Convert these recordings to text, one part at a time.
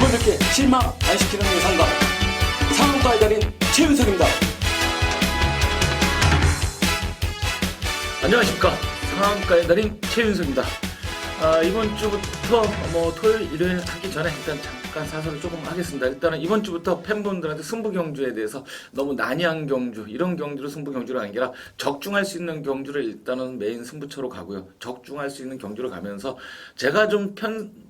팬분들께 실망 안 시키는 예상가 상한가의 달인 최윤석입니다. 안녕하십니까, 상한가의 달인 최윤석입니다. 이번 주부터 토요일 일요일 하기 전에 일단 잠깐 사설을 조금 하겠습니다. 일단은 이번 주부터 팬분들한테 승부 경주에 대해서 너무 난이한 경주, 이런 경주로 승부 경주가 아니라 적중할 수 있는 경주를 일단은 메인 승부처로 가고요. 적중할 수 있는 경주를 가면서 제가 좀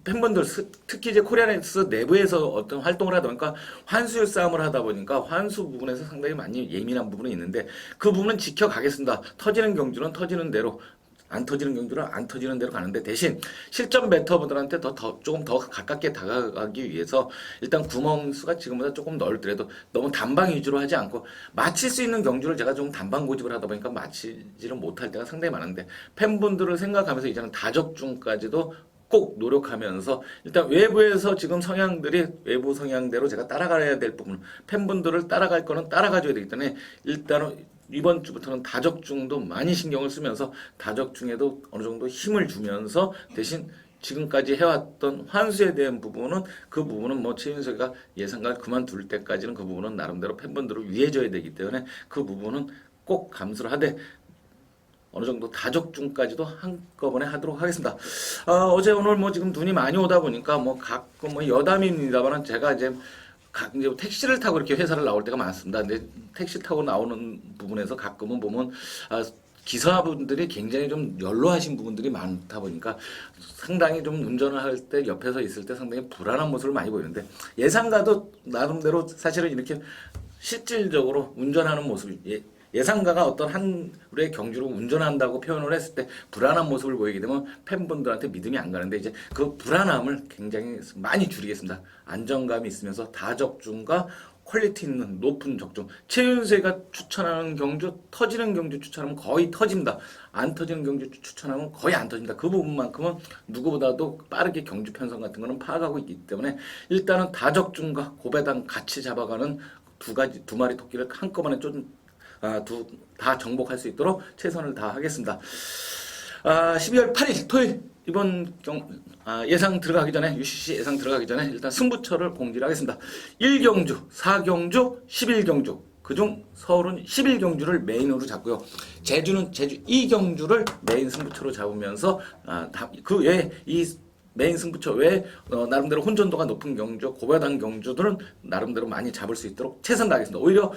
팬분들, 특히 이제 코리아넥스 내부에서 어떤 활동을 하다 보니까 환수율 싸움을 하다 보니까 환수 부분에서 상당히 많이 예민한 부분이 있는데 그 부분은 지켜가겠습니다. 터지는 경주는 터지는 대로, 안 터지는 경주는 안 터지는 대로 가는데, 대신 실전 배터분들한테 조금 더 가깝게 다가가기 위해서 일단 구멍 수가 지금보다 조금 넓더라도 너무 단방 위주로 하지 않고 맞힐 수 있는 경주를 제가 좀 단방 고집을 하다 보니까 맞히지를 못할 때가 상당히 많은데, 팬분들을 생각하면서 이제는 다적중까지도 꼭 노력하면서 일단 외부에서 지금 성향들이 외부 성향대로 제가 따라가야 될 부분, 팬분들을 따라갈 거는 따라가줘야 되기 때문에 일단은 이번 주부터는 다적중도 많이 신경을 쓰면서 다적중에도 어느 정도 힘을 주면서, 대신 지금까지 해왔던 환수에 대한 부분은 그 부분은 최윤석이가 예상을 그만둘 때까지는 그 부분은 나름대로 팬분들을 위해줘야 되기 때문에 그 부분은 꼭 감수를 하되 어느 정도 다적중까지도 한꺼번에 하도록 하겠습니다. 어제 오늘 지금 눈이 많이 오다 보니까 가끔 여담입니다만 제가 이제 택시를 타고 이렇게 회사를 나올 때가 많습니다. 근데 택시 타고 나오는 부분에서 가끔은 보면 기사분들이 굉장히 좀 연로하신 부분들이 많다 보니까 상당히 좀 운전을 할 때 옆에서 있을 때 상당히 불안한 모습을 많이 보이는데, 예상가도 나름대로 사실은 이렇게 실질적으로 운전하는 모습이, 예상가가 어떤 한 우리의 경주로 운전한다고 표현을 했을 때 불안한 모습을 보이게 되면 팬분들한테 믿음이 안 가는데, 이제 그 불안함을 굉장히 많이 줄이겠습니다. 안정감이 있으면서 다적중과 퀄리티 있는 높은 적중. 최윤석이가 추천하는 경주, 터지는 경주 추천하면 거의 터집니다. 안 터지는 경주 추천하면 거의 안 터집니다. 그 부분만큼은 누구보다도 빠르게 경주 편성 같은 거는 파악하고 있기 때문에 일단은 다적중과 고배당 같이 잡아가는 두 마리 토끼를 한꺼번에 다 정복할 수 있도록 최선을 다하겠습니다. 12월 8일 토요일 이번 예상 들어가기 전에, UCC 예상 들어가기 전에 일단 승부처를 공지를 하겠습니다. 1경주, 4경주, 11경주, 그중 서울은 11경주를 메인으로 잡고요. 제주는 제주 2경주를 메인 승부처로 잡으면서 그 외에 이 메인 승부처 외에 나름대로 혼전도가 높은 경주, 고배당 경주들은 나름대로 많이 잡을 수 있도록 최선 다하겠습니다. 오히려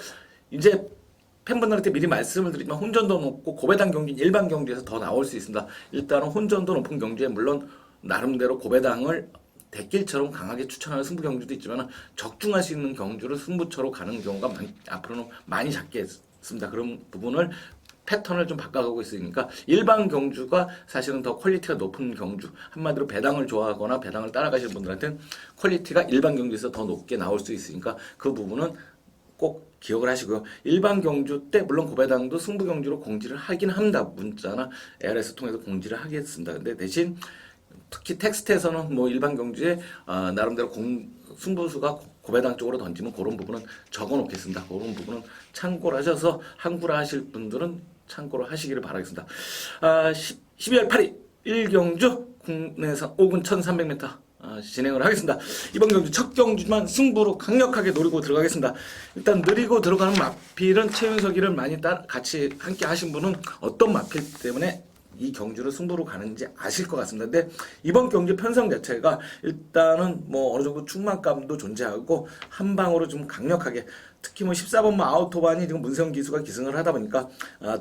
이제 팬분들한테 미리 말씀을 드리지만 혼전도 높고 고배당 경주는 일반 경주에서 더 나올 수 있습니다. 일단은 혼전도 높은 경주에 물론 나름대로 고배당을 대길처럼 강하게 추천하는 승부 경주도 있지만 적중할 수 있는 경주를 승부처로 가는 경우가 앞으로는 많이 잡겠습니다. 그런 부분을 패턴을 좀 바꿔가고 있으니까 일반 경주가 사실은 더 퀄리티가 높은 경주, 한마디로 배당을 좋아하거나 배당을 따라가시는 분들한테는 퀄리티가 일반 경주에서 더 높게 나올 수 있으니까 그 부분은 꼭 기억을 하시고요. 일반 경주 때 물론 고배당도 승부 경주로 공지를 하긴 합니다. 문자나 ARS 통해서 공지를 하겠습니다. 근데 대신 특히 텍스트에서는 일반 경주에 나름대로 승부수가 고배당 쪽으로 던지면 그런 부분은 적어 놓겠습니다. 그런 부분은 참고를 하셔서 항구라 하실 분들은 참고를 하시기를 바라겠습니다. 12월 8일 1경주 국내산 5군 1300m 진행을 하겠습니다. 이번 경주 첫 경주지만 승부로 강력하게 노리고 들어가겠습니다. 일단 느리고 들어가는 마필은 최윤석이를 많이 같이 함께 하신 분은 어떤 마필 때문에 이 경주를 승부로 가는지 아실 것 같습니다. 근데 이번 경주 편성 자체가 일단은 어느 정도 충만감도 존재하고 한 방으로 좀 강력하게, 특히 14번 아웃오반이 지금 문세영 기수가 기승을 하다 보니까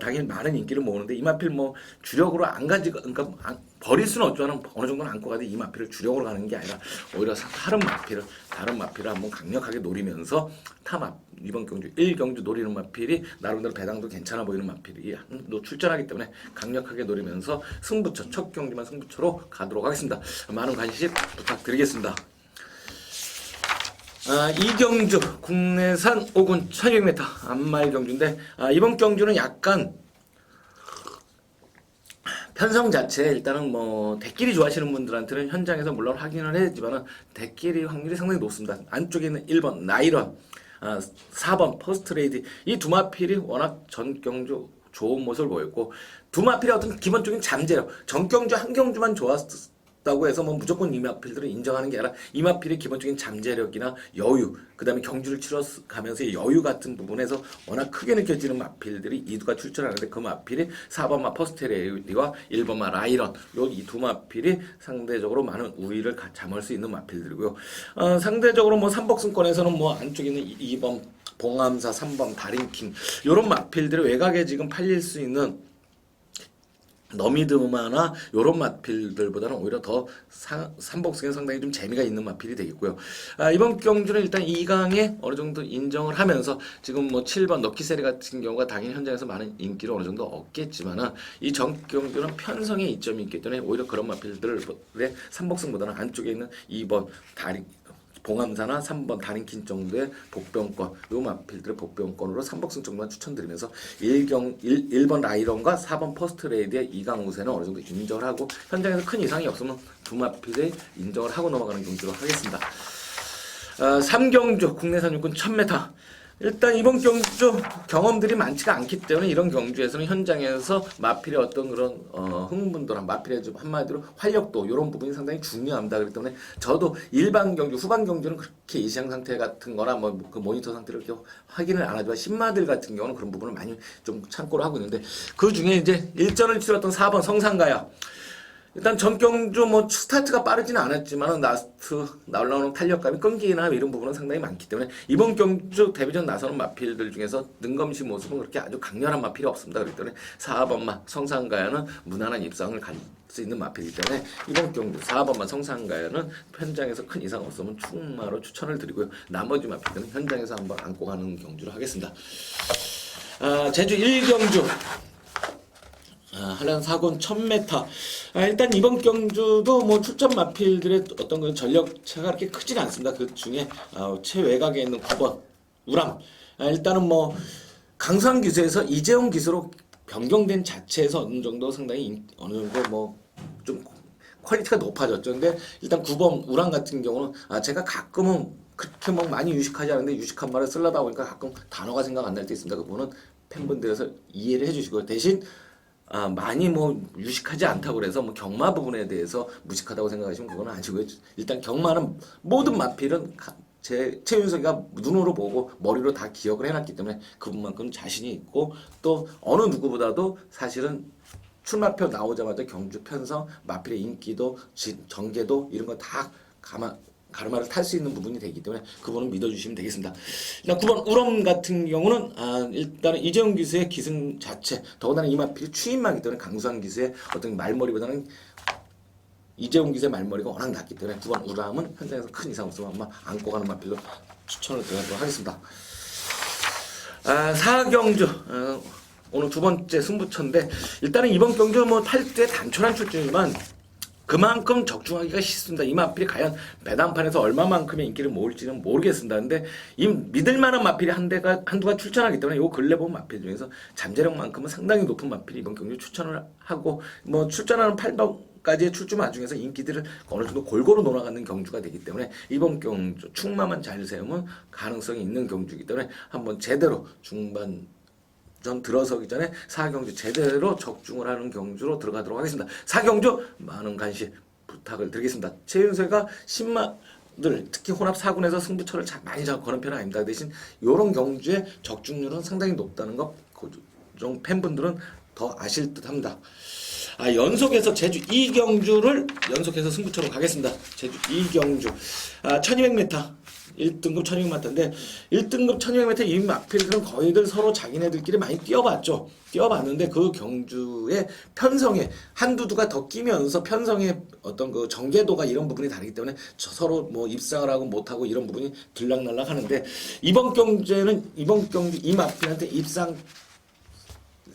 당연히 많은 인기를 모으는데, 이 마필 주력으로 안 가지고, 그러니까 버릴 수는 없지만 어느 정도는 안고 가도 이 마필을 주력으로 가는 게 아니라 오히려 다른 마필을 한번 강력하게 노리면서 이번 경주 1경주 노리는 마필이 나름대로 배당도 괜찮아 보이는 마필이 출전하기 때문에 강력하게 노리면서 승부처, 첫 경기만 승부처로 가도록 하겠습니다. 많은 관심 부탁드리겠습니다. 2경주 국내산 5군 1200m 안말 경주인데, 이번 경주는 약간 편성 자체에 일단은 대끼리 좋아하시는 분들한테는 현장에서 물론 확인을 해야지만 대끼리 확률이 상당히 높습니다. 안쪽에 있는 1번 나이런, 4번 퍼스트레이디, 이 두 마필이 워낙 전 경주 좋은 모습을 보였고, 두 마필의 어떤 기본적인 잠재력, 전 경주 한 경주만 좋았을 다고 해서 뭐 무조건 이마필들을 인정하는 게 아니라 이마필의 기본적인 잠재력이나 여유, 그다음에 경주를 치러가면서의 여유 같은 부분에서 워낙 크게 느껴지는 마필들이 이두가 출전하는데 그 마필이 4번마 퍼스테레이와 1번마 라이런 요 이 두 마필이 상대적으로 많은 우위를 잠을 수 있는 마필들이고요. 상대적으로 뭐 삼복승권에서는 뭐 안쪽에 있는 2번 봉암사, 3번 다림킹 요런 마필들이 외곽에 지금 팔릴 수 있는 너미드마나 요런 마필들보다는 오히려 더 삼복승에 상당히 좀 재미가 있는 마필이 되겠고요. 이번 경주는 일단 2강에 어느 정도 인정을 하면서 지금 뭐 7번 럭키세리 같은 경우가 당연히 현장에서 많은 인기를 어느 정도 얻겠지만은 이 전 경주는 편성에 이점이 있기 때문에 오히려 그런 마필들의 삼복승보다는 안쪽에 있는 2번 봉암사나 3번 다림킨 정도의 복병권, 요 마필들의 복병권으로 3복승 정도만 추천드리면서 1번 라이런과 4번 퍼스트레이드의 2강 우세는 어느 정도 인정을 하고 현장에서 큰 이상이 없으면 두 마필의 인정을 하고 넘어가는 경주로 하겠습니다. 3경주 국내산 육군 1000m 일단 이번 경주 경험들이 많지가 않기 때문에 이런 경주에서는 현장에서 마필의 어떤 그런 흥분도나 마필의 좀 한마디로 활력도 이런 부분이 상당히 중요합니다. 그렇기 때문에 저도 일반 경주, 후반 경주는 그렇게 이시장 상태 같은 거나 뭐 그 모니터 상태를 이렇게 확인을 안 하지만 신마들 같은 경우는 그런 부분을 많이 좀 참고를 하고 있는데 그 중에 이제 일전을 치렀던 4번 성산가야 일단 전 경주 뭐 스타트가 빠르지는 않았지만 라스트 나오는 탄력감이 끈기나 이런 부분은 상당히 많기 때문에 이번 경주 데뷔전 나서는 마필들 중에서 능검시 모습은 그렇게 아주 강렬한 마필이 없습니다. 그렇기 때문에 4번마 성산가야는 무난한 입상을 갈 수 있는 마필이기 때문에 이번 경주 4번마 성산가야는 현장에서 큰 이상 없으면 충마로 추천을 드리고요. 나머지 마필들은 현장에서 한번 안고 가는 경주를 하겠습니다. 제주 1경주 한란사군 1000m 일단 이번 경주도 뭐 출전 마필들의 어떤 그 전력차가 그렇게 크진 않습니다. 그 중에 최외곽에 있는 9번 우람 일단은 뭐 강수한 기수에서 이재용 기수로 변경된 자체에서 어느 정도 상당히 어느 정도 뭐 좀 퀄리티가 높아졌죠. 근데 일단 9번 우람 같은 경우는 제가 가끔은 그렇게 뭐 많이 유식하지 않은데 유식한 말을 쓰려다 보니까 가끔 단어가 생각 안 날 때 있습니다. 그거는 팬분들에서 이해를 해주시고 대신 많이 뭐 유식하지 않다고 그래서 뭐 경마 부분에 대해서 무식하다고 생각하시면 그건 아니고요. 일단 경마는 모든 마필은 최윤석이가 눈으로 보고 머리로 다 기억을 해놨기 때문에 그분만큼 자신이 있고 또 어느 누구보다도 사실은 출마표 나오자마자 경주 편성, 마필의 인기도, 정계도 이런 거 다 가르마를 탈 수 있는 부분이 되기 때문에 그분은 믿어주시면 되겠습니다. 일단 9번 우럼 같은 경우는 일단은 이재용 기수의 기승 자체 더군다나 이 마필이 추임마기 때문에 강수한 기수의 어떤 말머리보다는 이재용 기수의 말머리가 워낙 낮기 때문에 9번 우람은 현장에서 큰 이상 없으면 아마 안고 가는 마필로 추천을 드리도록 하겠습니다. 4경주 오늘 두 번째 승부처인데 일단은 이번 경주 뭐 탈때 단촐한 출전이지만 그만큼 적중하기가 쉽습니다. 이 마필이 과연 배당판에서 얼마만큼의 인기를 모을지는 모르겠습니다. 근데 이 믿을만한 마필이 한두가 출전하기 때문에 요 근래 본 마필 중에서 잠재력만큼은 상당히 높은 마필이 이번 경주 추천을 하고 뭐 출전하는 8번까지의 출주마 중에서 인기들을 어느 정도 골고루 놀아가는 경주가 되기 때문에 이번 경주 충마만 잘 세우면 가능성이 있는 경주이기 때문에 한번 제대로 중반 전 들어서기 전에 4경주 제대로 적중을 하는 경주로 들어가도록 하겠습니다. 4경주 많은 관심 부탁을 드리겠습니다. 최윤석이가 10마들 특히 혼합 4군에서 승부처를 많이 거는 편은 아닙니다. 대신 이런 경주의 적중률은 상당히 높다는 거 고정 팬분들은 더 아실 듯 합니다. 연속해서 제주 2경주를 연속해서 승부처로 가겠습니다. 제주 2경주 1200m 1등급 1200m인데 1등급 1200m 이 마필들은 거의들 서로 자기네들끼리 많이 뛰어봤는데 그 경주의 편성에 한두두가 더 끼면서 편성의 어떤 그 정제도가 이런 부분이 다르기 때문에 서로 뭐 입상을 하고 못하고 이런 부분이 들락날락 하는데 이번 경주 이 마필한테 입상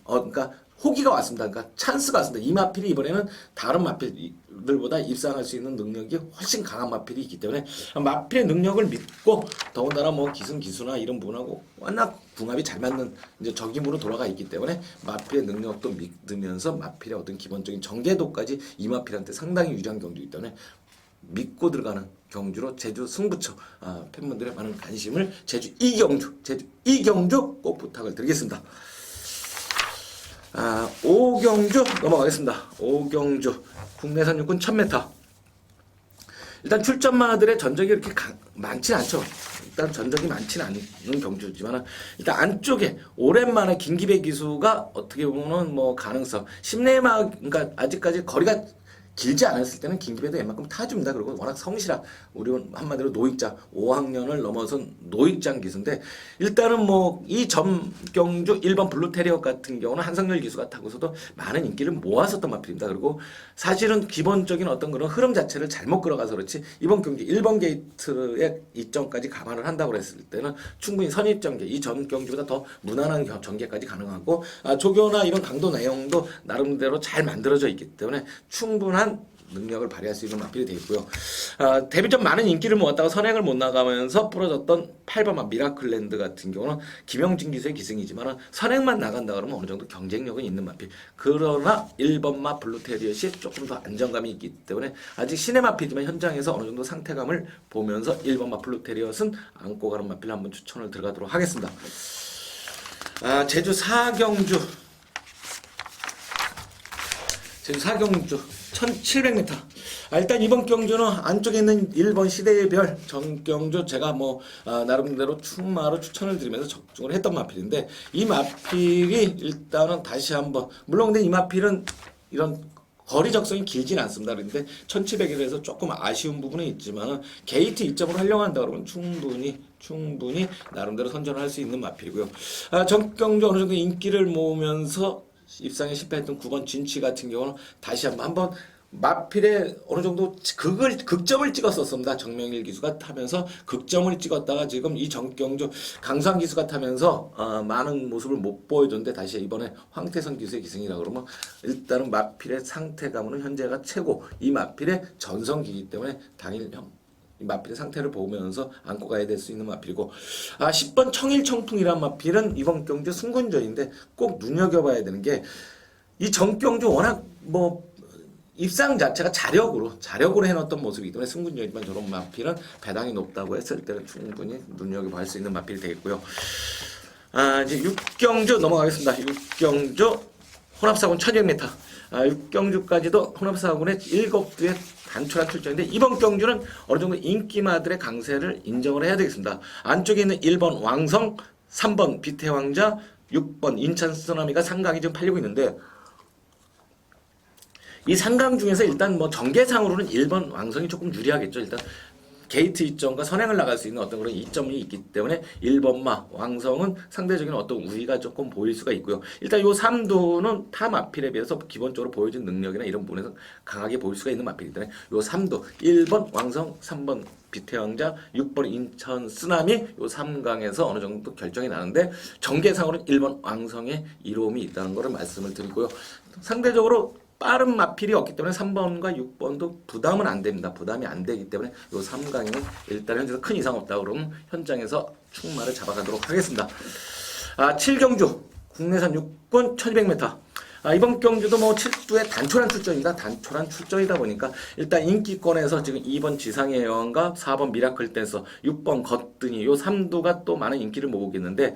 그러니까 호기가 왔습니다. 그러니까 찬스가 왔습니다. 이 마필이 이번에는 다른 마필들보다 입상할 수 있는 능력이 훨씬 강한 마필이 있기 때문에 마필의 능력을 믿고 더군다나 뭐 기승기수나 이런 부분하고 워낙 궁합이 잘 맞는 이제 적임으로 돌아가 있기 때문에 마필의 능력도 믿으면서 마필의 어떤 기본적인 정제도까지 이 마필한테 상당히 유리한 경주이기 때문에 믿고 들어가는 경주로 제주 승부처 팬분들의 많은 관심을 제주 2경주 꼭 부탁을 드리겠습니다. 5경주 넘어가겠습니다. 5경주 국내산 육군 1000m 일단 출전마들의 전적이 이렇게 많진 않죠. 일단 전적이 많지는 않은 경주지만 일단 안쪽에 오랜만에 김기배 기수가 어떻게 보면 뭐 가능성 10내마 그러니까 아직까지 거리가 길지 않았을 때는 김기배도 웬만큼 타줍니다. 그리고 워낙 성실한 우리 한마디로 노익장 5학년을 넘어선 노익장 기수인데 일단은 뭐 이 전경주 1번 블루테리어 같은 경우는 한성열 기수가 타고서도 많은 인기를 모았었던 마필입니다. 그리고 사실은 기본적인 어떤 그런 흐름 자체를 잘못 끌어가서 그렇지 이번 경기 1번 게이트의 이점까지 감안을 한다고 했을 때는 충분히 선입 전개 이 전 경기보다 더 무난한 전개까지 가능하고 조교나 이런 강도 내용도 나름대로 잘 만들어져 있기 때문에 충분한 능력을 발휘할 수 있는 마필이 되어 있고요. 데뷔전 많은 인기를 모았다가 선행을 못 나가면서 부러졌던 8번 미라클랜드 같은 경우는 김영진 기수의 기승이지만 선행만 나간다 그러면 어느 정도 경쟁력은 있는 마필. 그러나 1번마 블루테리엇이 조금 더 안정감이 있기 때문에 아직 신의 마필이지만 현장에서 어느 정도 상태감을 보면서 1번마 블루테리엇은 안고 가는 마필 한번 추천을 들어가도록 하겠습니다. 제주 4경주 1700m. 일단 이번 경주는 안쪽에 있는 1번 시대의 별 전경주 제가 뭐 나름대로 충마로 추천을 드리면서 적중을 했던 마필인데 이 마필이 일단은 다시 한번 물론 근데 이 마필은 이런 거리 적성이 길진 않습니다. 그런데 1700에서 조금 아쉬운 부분은 있지만 게이트 이점으로 활용한다 그러면 충분히 나름대로 선전을 할 수 있는 마필이고요. 전경주 어느 정도 인기를 모으면서 입상에 실패했던 9번 진치 같은 경우는 다시 한번 마필에 어느 정도 극점을 찍었었습니다. 정명일 기수가 타면서 극점을 찍었다가 지금 이 전경주 강수환 기수가 타면서 많은 모습을 못 보여줬는데 다시 이번에 황태선 기수의 기승이라 그러면 일단은 마필의 상태감은 현재가 최고 이 마필의 전성기이기 때문에 당일 이 마필의 상태를 보면서 안고 가야 될 수 있는 마필이고 10번 청일청풍이란 마필은 이번 경주 승군전인데 꼭 눈여겨봐야 되는 게 이 전경주 워낙 뭐 입상 자체가 자력으로 해놓았던 모습이기 때문에 승군전이지만 저런 마필은 배당이 높다고 했을 때는 충분히 눈여겨볼 수 있는 마필이 되겠고요. 이제 6경주 넘어가겠습니다. 6경주 혼합사군 1200m 6경주까지도 혼합사군의 7두의 단촐한 출전인데 이번 경주는 어느 정도 인기마들의 강세를 인정을 해야 되겠습니다. 안쪽에 있는 1번 왕성, 3번 비태왕자, 6번 인천 쓰나미가 상강이 지금 팔리고 있는데 이 상강 중에서 일단 뭐 전개상으로는 1번 왕성이 조금 유리하겠죠. 일단 게이트 이점과 선행을 나갈 수 있는 어떤 그런 이점이 있기 때문에 1번마 왕성은 상대적인 어떤 우위가 조금 보일 수가 있고요. 일단 요 3도는 타 마필에 비해서 기본적으로 보여준 능력이나 이런 부분에서 강하게 보일 수가 있는 마필이기 때문에 요 3도 1번 왕성, 3번 비태왕자, 6번 인천 쓰나미 요 3강에서 어느 정도 결정이 나는데 전개상으로는 1번 왕성의 이로움이 있다는 것을 말씀을 드리고요. 상대적으로 빠른 마필이 없기 때문에 3번과 6번도 부담은 안 됩니다. 부담이 안 되기 때문에 요 3강에는 일단 현재서 큰 이상 없다 그러면 현장에서 충마를 잡아가도록 하겠습니다. 7경주 국내산 6군 1200m 이번 경주도 뭐 7두의 단촐한 출전입니다. 단촐한 출전이다 보니까 일단 인기권에서 지금 2번 지상의 여왕과 4번 미라클 댄서 6번 거뜬이 요 3두가 또 많은 인기를 모으고 있는데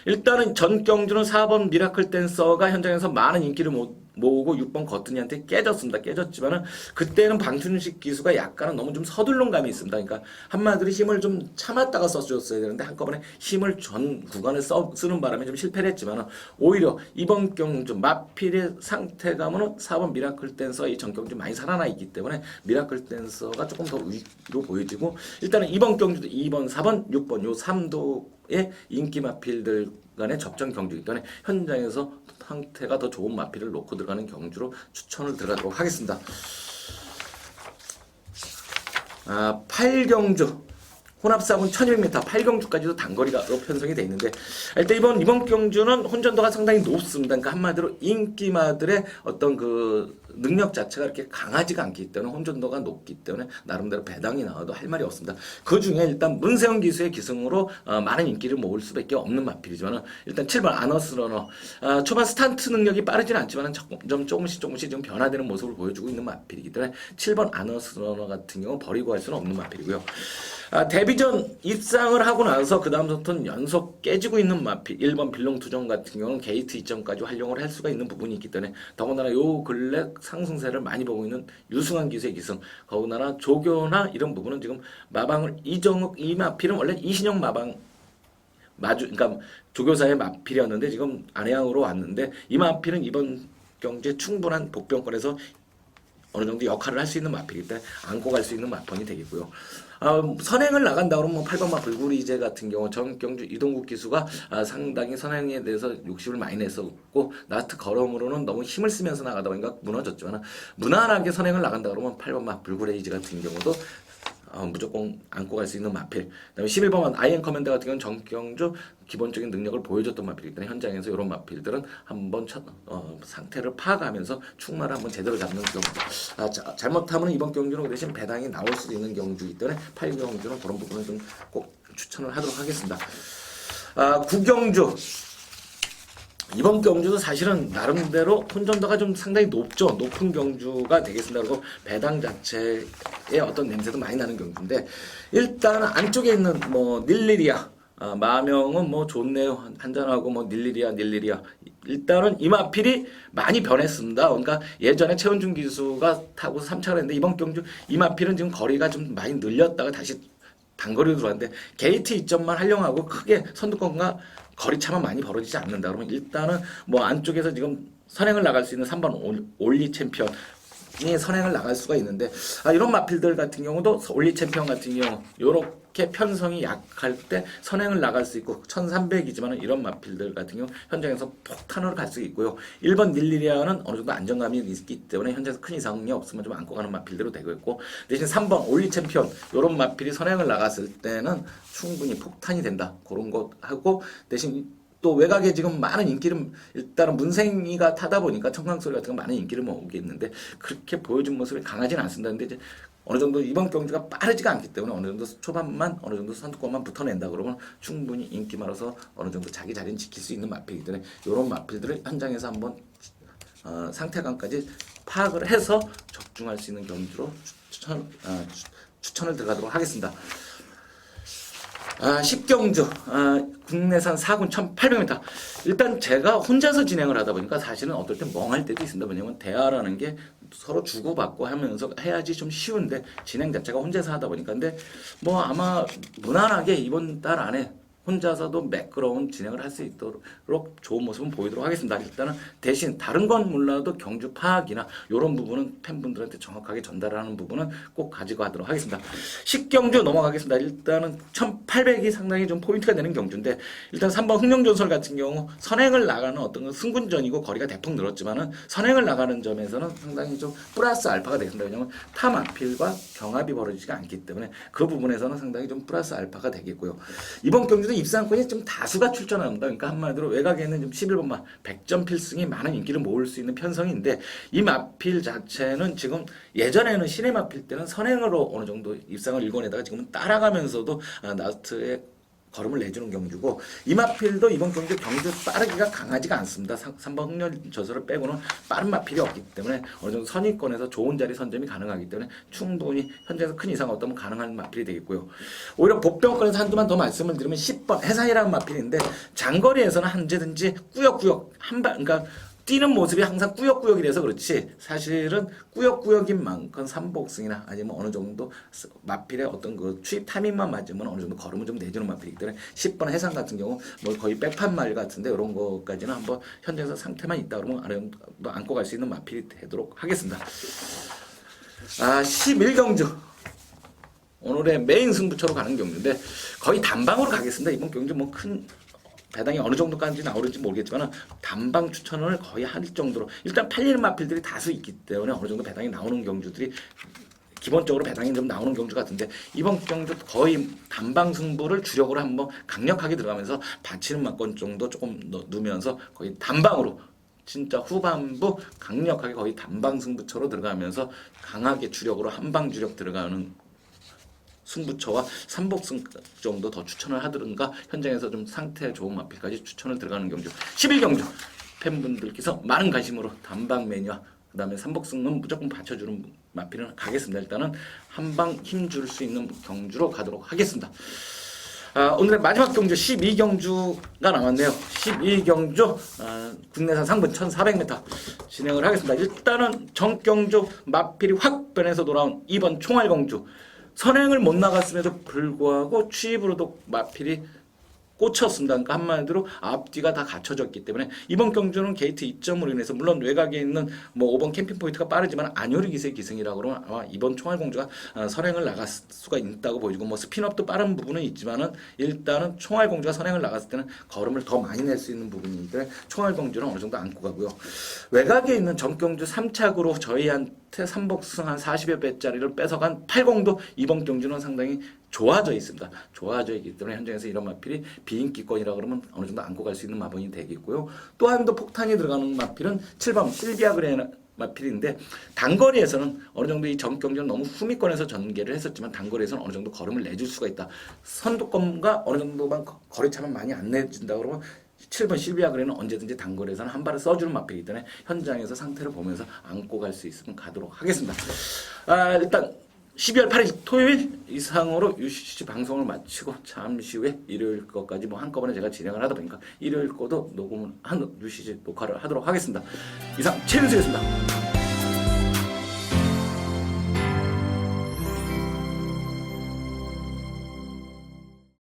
일단은 전 경주는 4번 미라클 댄서가 현장에서 많은 인기를 모으고 6번 거뜬이한테 깨졌습니다. 깨졌지만은 그때는 방춘식 기수가 약간은 너무 좀 서둘른 감이 있습니다. 그러니까 한마디로 힘을 좀 참았다가 써줬어야 되는데 한꺼번에 힘을 전 구간을 쓰는 바람에 좀 실패를 했지만은 오히려 이번 경주 마필의 상태감은 4번 미라클 댄서가 이 전 경주 많이 살아나 있기 때문에 미라클 댄서가 조금 더 위로 보여지고 일단은 이번 경주도 2번, 4번, 6번 요 3도의 인기 마필들 간의 접전 경주이기 때문에 현장에서 상태가 더 좋은 마필을 놓고 들어가는 경주로 추천을 들어가도록 하겠습니다. 8경주 혼합사군 1200m 8경주까지도 단거리가 편성이 되어 있는데 일단 이번 경주는 혼전도가 상당히 높습니다. 그러니까 한마디로 인기마들의 어떤 그 능력 자체가 이렇게 강하지가 않기 때문에 혼전도가 높기 때문에 나름대로 배당이 나와도 할 말이 없습니다. 그 중에 일단 문세영 기수의 기승으로 많은 인기를 모을 수밖에 없는 마필이지만 일단 7번 아너스 러너 초반 스탄트 능력이 빠르지는 않지만 조금씩 지금 변화되는 모습을 보여주고 있는 마필이기 때문에 7번 아너스 러너 같은 경우 버리고 할 수는 없는 마필이고요. 데뷔전 입상을 하고 나서 그 다음부터는 연속 깨지고 있는 마필 1번 빌롱투정 같은 경우는 게이트 이점까지 활용을 할 수가 있는 부분이 있기 때문에 더군다나 요 근래 상승세를 많이 보고 있는 유승환 기수의 기승, 더군다나 조교나 이런 부분은 지금 마방을 이정욱 이 마필은 원래 이신영 마방 그러니까 조교사의 마필이었는데 지금 안해양으로 왔는데 이 마필은 이번 경기에 충분한 복병권에서 어느 정도 역할을 할 수 있는 마필이기 때문에 안고 갈 수 있는 마판이 되겠고요. 선행을 나간다 그러면 뭐 8번마 불구리제 같은 경우 정경주 이동국 기수가 상당히 선행에 대해서 욕심을 많이 냈었고 라스트 걸음으로는 너무 힘을 쓰면서 나가다 보니까 무너졌지만 무난하게 선행을 나간다 그러면 8번마 불구리제 같은 경우도 무조건 안고 갈 수 있는 마필. 그다음에 11번만 아이엔 커맨더 같은 경우는 정경주 기본적인 능력을 보여줬던 마필이기 때문에 현장에서 이런 마필들은 한번 상태를 파악하면서 충마를 한번 제대로 잡는 경우. 잘못하면 이번 경주는 그 대신 배당이 나올 수도 있는 경주이기 때문에 8경주는 그런 부분을 좀 꼭 추천을 하도록 하겠습니다. 9경주. 이번 경주도 사실은 나름대로 혼전도가 좀 상당히 높은 경주가 되겠습니다. 그리고 배당 자체의 어떤 냄새도 많이 나는 경주인데 일단 안쪽에 있는 뭐 닐리리아 마명은 뭐 좋네요. 한잔하고 뭐 닐리리아 일단은 이 마필이 많이 변했습니다. 그러니까 예전에 최원준 기수가 타고 3차를 했는데 이번 경주 이 마필은 지금 거리가 좀 많이 늘렸다가 다시 단거리로 들어왔는데 게이트 이점만 활용하고 크게 선두권과 거리차만 많이 벌어지지 않는다. 그러면 일단은 뭐 안쪽에서 지금 선행을 나갈 수 있는 3번 올리 챔피언이 선행을 나갈 수가 있는데 이런 마필들 같은 경우도 올리 챔피언 같은 경우 요렇게 편성이 약할 때 선행을 나갈 수 있고 1300이지만 이런 마필들 같은 경우 현장에서 폭탄으로 갈 수 있고요. 1번 닐리리아는 어느 정도 안정감이 있기 때문에 현장에서 큰 이상이 없으면 좀 안고 가는 마필대로 되고 있고 대신 3번 올리 챔피언 요런 마필이 선행을 나갔을 때는 충분히 폭탄이 된다. 그런 거 하고 대신 또 외곽에 지금 많은 인기를 일단은 문생이가 타다 보니까 청강소리 같은 거 많은 인기를 모으게 있는데 그렇게 보여준 모습이 강하지는 않습니다. 근데 이제 어느 정도 이번 경주가 빠르지가 않기 때문에 어느 정도 초반만 어느 정도 선두권만 붙어낸다 그러면 충분히 인기 많아서 어느 정도 자기 자리는 지킬 수 있는 마필이기 때문에 이런 마필들을 현장에서 한번 상태감까지 파악을 해서 적중할 수 있는 경주로 추천을 들어가도록 하겠습니다. 10경주 국내산 4군 1800m 일단 제가 혼자서 진행을 하다 보니까 사실은 어떨 때 멍할 때도 있습니다. 왜냐면 대화라는 게 서로 주고받고 하면서 해야지 좀 쉬운데 진행 자체가 혼자서 하다 보니까 근데 뭐 아마 무난하게 이번 달 안에 혼자서도 매끄러운 진행을 할 수 있도록 좋은 모습은 보이도록 하겠습니다. 일단은 대신 다른 건 몰라도 경주 파악이나 이런 부분은 팬분들한테 정확하게 전달하는 부분은 꼭 가지고 하도록 하겠습니다. 10경주 넘어가겠습니다. 일단은 1800이 상당히 좀 포인트가 되는 경주인데 일단 3번 흥령전설 같은 경우 선행을 나가는 어떤 승군전이고 거리가 대폭 늘었지만은 선행을 나가는 점에서는 상당히 좀 플러스 알파가 되겠습니다. 왜냐하면 타 마필과 경합이 벌어지지가 않기 때문에 그 부분에서는 상당히 좀 플러스 알파가 되겠고요. 이번 경주 입상권이 좀 다수가 출전합니다. 그러니까 한마디로 외곽에는 좀 11번마 100점 필승이 많은 인기를 모을 수 있는 편성인데 이 마필 자체는 지금 예전에는 신의 마필 때는 선행으로 어느 정도 입상을 일궈내다가 지금은 따라가면서도 라스트에 걸음을 내주는 경주고 이 마필도 이번 경주 빠르기가 강하지가 않습니다. 3번 흥년 저서를 빼고는 빠른 마필이 없기 때문에 어느 정도 선의권에서 좋은 자리 선점이 가능하기 때문에 충분히 현재에서 큰 이상 없다면 가능한 마필이 되겠고요. 오히려 복병권에서 한두만 더 말씀을 드리면 10번 해상이라는 마필인데 장거리에서는 언제든지 꾸역꾸역 그러니까 뛰는 모습이 항상 꾸역꾸역이라서 그렇지 사실은 꾸역꾸역인 만큼 삼복승이나 아니면 어느 정도 마필의 어떤 그 추입 타이밍만 맞으면 어느 정도 걸음을 좀 내주는 마필이기 때문에 10번 해상 같은 경우 뭐 거의 백판말 같은데 이런 거까지는 한번 현장에서 상태만 있다 그러면 어느 정도 안고 갈 수 있는 마필이 되도록 하겠습니다. 11경주 오늘의 메인 승부처로 가는 경주인데 거의 단방으로 가겠습니다. 이번 경주 뭐 큰 배당이 어느 정도까지 나오는지 모르겠지만 단방 추천을 거의 할 정도로 일단 팔리는 마필들이 다수 있기 때문에 어느 정도 배당이 나오는 경주들이 기본적으로 배당이 좀 나오는 경주 같은데 이번 경주 거의 단방 승부를 주력으로 한번 강력하게 들어가면서 받치는 막권 정도 조금 넣으면서 거의 단방으로 진짜 후반부 강력하게 거의 단방 승부처로 들어가면서 강하게 주력으로 한방 주력 들어가는 승부처와 삼복승 정도 더 추천을 하든가 현장에서 좀 상태 좋은 마필까지 추천을 들어가는 경주 11경주 팬분들께서 많은 관심으로 단방 매니아 그 다음에 삼복승은 무조건 받쳐주는 마필은 가겠습니다. 일단은 한 방 힘 줄 수 있는 경주로 가도록 하겠습니다. 오늘의 마지막 경주 12경주가 남았네요. 12경주 국내산 상분 1400m 진행을 하겠습니다. 일단은 정경주 마필이 확 변해서 돌아온 이번 총알경주 선행을 못 나갔음에도 불구하고 취입으로도 마필이 꽂혔습니다. 그러니까 한마디로 앞뒤가 다 갖춰졌기 때문에 이번 경주는 게이트 2점으로 인해서 물론 외곽에 있는 뭐 5번 캠핑 포인트가 빠르지만 안효리 기세 기승이라 그러면 아마 이번 총알공주가 선행을 나갈 수가 있다고 보이고 뭐 스피너업도 빠른 부분은 있지만은 일단은 총알공주가 선행을 나갔을 때는 걸음을 더 많이 낼 수 있는 부분이기 때문에 총알공주는 어느 정도 안고 가고요. 외곽에 있는 정경주 3착으로 저희한테 3복승 한 40여 배짜리를 뺏어간 80도 이번 경주는 상당히 좋아져 있습니다. 좋아져 있기 때문에 현장에서 이런 마필이 비인기권이라 그러면 어느 정도 안고 갈 수 있는 마번이 되겠고요. 또 한 도 폭탄이 들어가는 마필은 7번 실비아 그레나 마필인데 단거리에서는 어느 정도 이 정경주는 너무 후미권에서 전개를 했었지만 단거리에서는 어느 정도 걸음을 내줄 수가 있다. 선두권과 어느 정도만 거리차만 많이 안 내준다 그러면 7번 실비아 그레는 언제든지 단거리에서는 한 발을 써주는 마필이기 때문에 현장에서 상태를 보면서 안고 갈 수 있으면 가도록 하겠습니다. 일단 12월 8일 토요일 이상으로 UCC 방송을 마치고 잠시 후에 일요일 것까지 뭐 한꺼번에 제가 진행을 하다 보니까 일요일 거도 녹음을 한 UCC 녹화를 하도록 하겠습니다. 이상 최윤수였습니다.